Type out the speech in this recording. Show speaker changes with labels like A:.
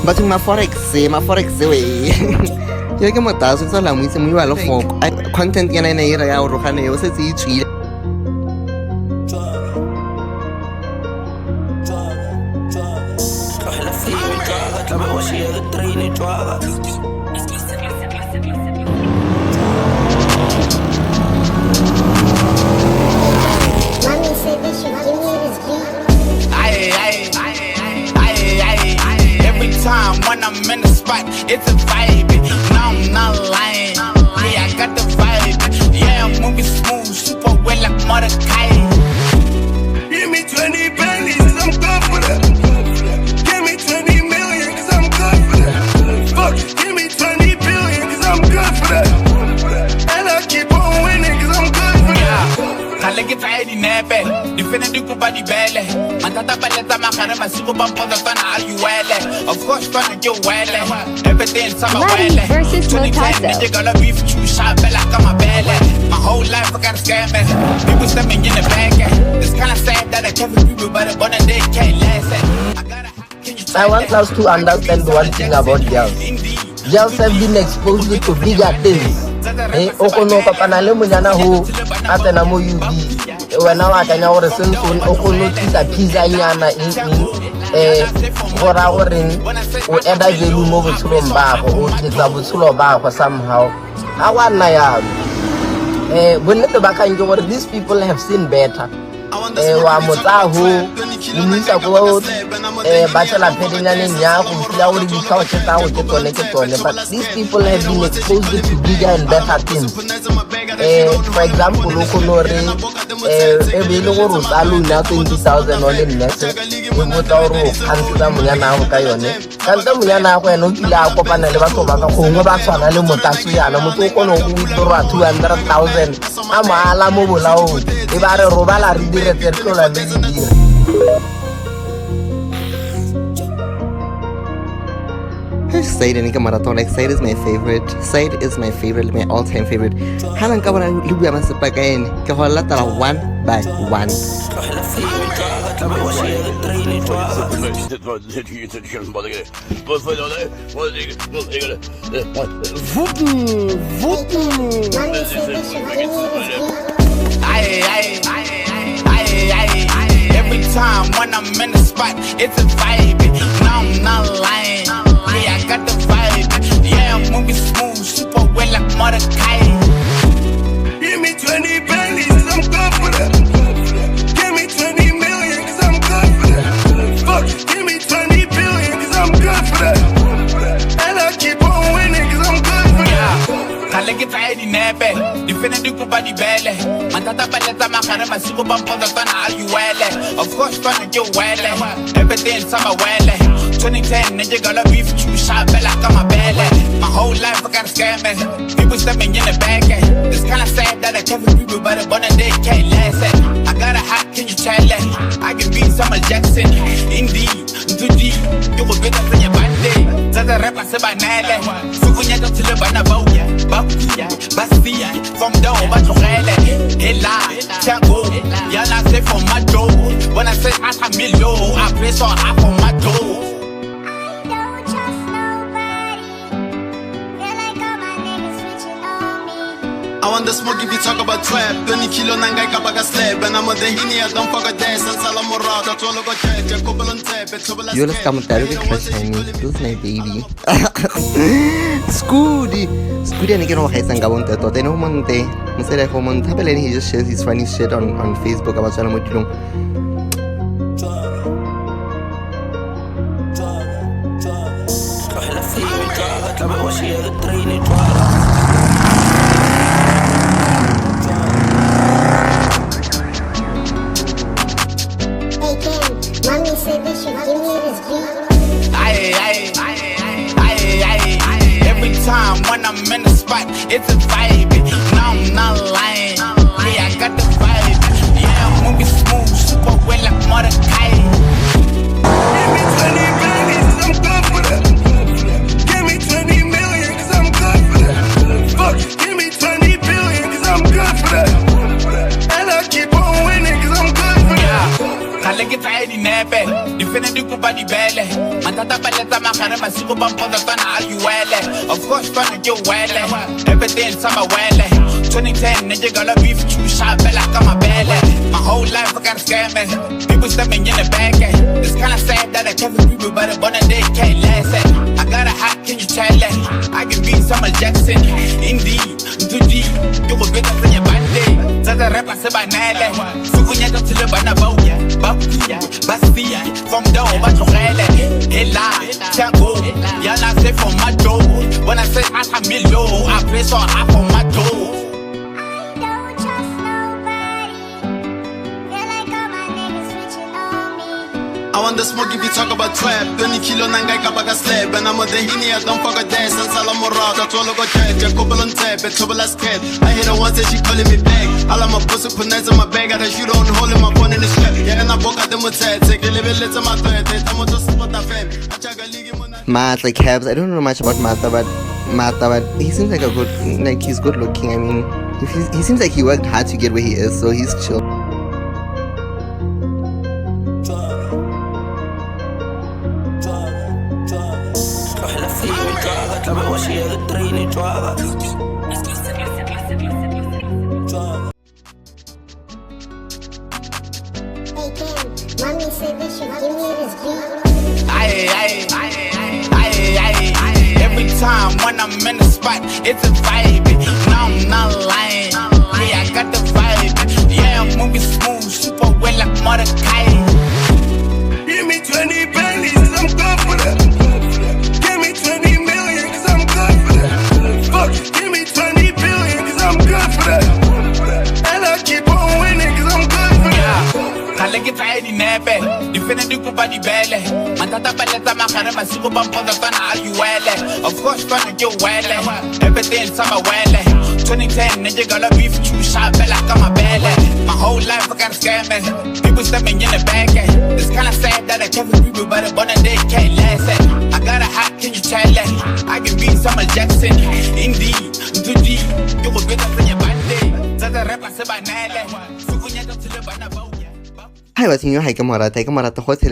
A: But my Forex way. Yo ke motaso tsa la mo itse mo iwa le foko. Content yana ina ira ya o rogane yo se tsitswile.
B: Time when I'm in the spot, it's a vibe. Now I'm not lying. Yeah, I got the vibe. Yeah, I'm moving smooth, super well like Mordecai. Give me 20 pennies, cause I'm good for that. Give me 20 million, cause I'm good for that. Fuck, give me 20 billion, cause I'm good for that. And I keep on winning, cause I'm good for that. I like it tidy, never. Defending the body belly. Matata paleta makara masigo bampoza fana are you well? Of course fana you well. Everything's on my well.
C: Versus
B: 2010 nigga gonna be for you sharp like I'm a belly. My whole life I got scammers. People stepping in the bank. It's kinda sad that I can't be people but one day can't last.
D: I want us to understand one thing about girls. Girls have been exposed to bigger things. Okono papana le munyana ho atena mo UD. Wena wa kanya gore sentse o kono tsa pizza nyana gora gore o eda value mo botshelong ba go o tletsa botshelo ba go somehow a wana ya bonnete ba kang ke gore these people have seen better wa motsa ho umisa go bachelor pedinyaneng ya go fila gore di tsawa tsa go ke tsone but these people have been exposed to bigger and better things. For example, Lokonore, ebile go rutsa lona 20,000 ole nnese go botsa gore kantsa munyana go ka yone kantsa munyana go ena o kila a kopana le batho ba ka gongwe ba tshwana le motaso yana motho o kono go dirwa 200,000 a maala mo bolao e ba re robala re diretse tlola le dira.
A: Said and marathon like Said is my favorite. Said is my favorite, my all-time favorite. Halan ka bona le bua masepa ka ene ke go latela one by one.
B: Every time when I'm in the spot, it's a vibe. Now I'm not lying. Yeah, I got the vibe. Yeah, I'm moving smooth, super well like Mordecai. Give me 20 pennies, cause I'm good for that. Give me 20 million, cause I'm good for that. Fuck, give me 20 billion, cause I'm good for that. And I keep on winning, cause I'm good for that. I like it tidy, never. Defending the body belly. Matata paleta makara masigo bampoza fana are you well? Of course fana you well. Everything's on my well. 2010 nigga gonna be for you sharp like I'm a belly. My whole life I got scammers. People stepping in the bank. It's kinda sad that I can't be people but one day can't last. I got a hat, can you tell it? I can be Samuel Jackson. Indeed, 2D, you will get up in your band. Zaza rap I say by Nile. Fukunya to the Banabo. Bakuya, Bastia, from down, but to Rele. Hela, Tiago, Yana say for my door. When I say I million, I play so half on my door.
E: I want the smoke if you talk about trap. 20 kilo nangai kabaga slab. And I'm a dehini, I don't fuck a dance. And Salamora, that's all I got check. A couple on tap, it's trouble.
A: You let's come tell you crush me. This is my baby. Scoody and again, okay, Sangabon Tato. They know Monte. Instead of home on Tabel, and he just shares his funny shit on Facebook about Salamotulum.
B: Every time when I'm in the spot, it's a vibe. Now I'm not lying. Yeah, I got the vibe. Yeah, I'm moving smooth, super well like Mordecai. Give me 20 pennies, cause I'm good for that. Give me 20 million, cause I'm good for that. Fuck, give me 20 billion, cause I'm good for that. And I keep on winning, cause I'm good for that. I like it tidy, never. Defending the body belly. Matata paleta magare masigo ba mpotsa tsana are you well? Of course tsana ke well. Everything sama well. 2010 nigga gonna beef you shot bella like my belly. My whole life I got scamming. People stepping in the back. It's kinda sad that I can't people but a bonnet day can't last it. I got a hat, can you tell it? I can beat Samuel Jackson. Indeed, 2G, you will get up in your band. Tata rapper se banale. Sukunya to the banaboya. Babuya, Bastia, from down, but you rele. Ella, Tango, Yana say for my door. When I say I'm low, I play so hard for my door.
E: I want the smoke if you talk about trap 20 kilo nangai kabaga slab and I'm on the hini I don't fuck a dance and salamora that's all I got check couple on tap and trouble as cat I hit her once and she calling me back all of my pussy punaise in my bag I shoot on holding my phone in the strap yeah and I broke out the motel take a little bit of my thread I'm on just spot that fam I check a league
A: Matt, like Cabs, I don't know much about Martha, but he seems like he's good looking. I mean, he seems like he worked hard to get where he is, so he's chill.
C: Mommy said they should give me this beat.
B: Every time when I'm in the spot, it's a vibe. Now I'm not lying. Yeah, I got the vibe. Yeah, I'm moving smooth, super well like Mordecai.
F: Give me 20 pennies, cause I'm good for that. Give me 20 million, cause I'm good for that. Fuck, give me 20 billion, cause I'm good for that. And I keep on winning, cause I'm good for that.
B: Kale ke tsaye di nepe di fene di kupa di bele matata paletsa magare masigo ba mpotsa tsana are you well? Of course tsana ke well. Everything sama well. 2010 nigga gonna beef you shot bella like my belly. My whole life I got scamming. People stepping in the back. It's kinda sad that I can't people but a bonnet day can't last it. I got a hat, can you tell it? I can beat Samuel Jackson. Indeed, 2G, you will get up in your band. Tata rapper se banale. Sukunya to the banaboya.
A: Hi, what's in your hike? Kamara, take a marathon hotel.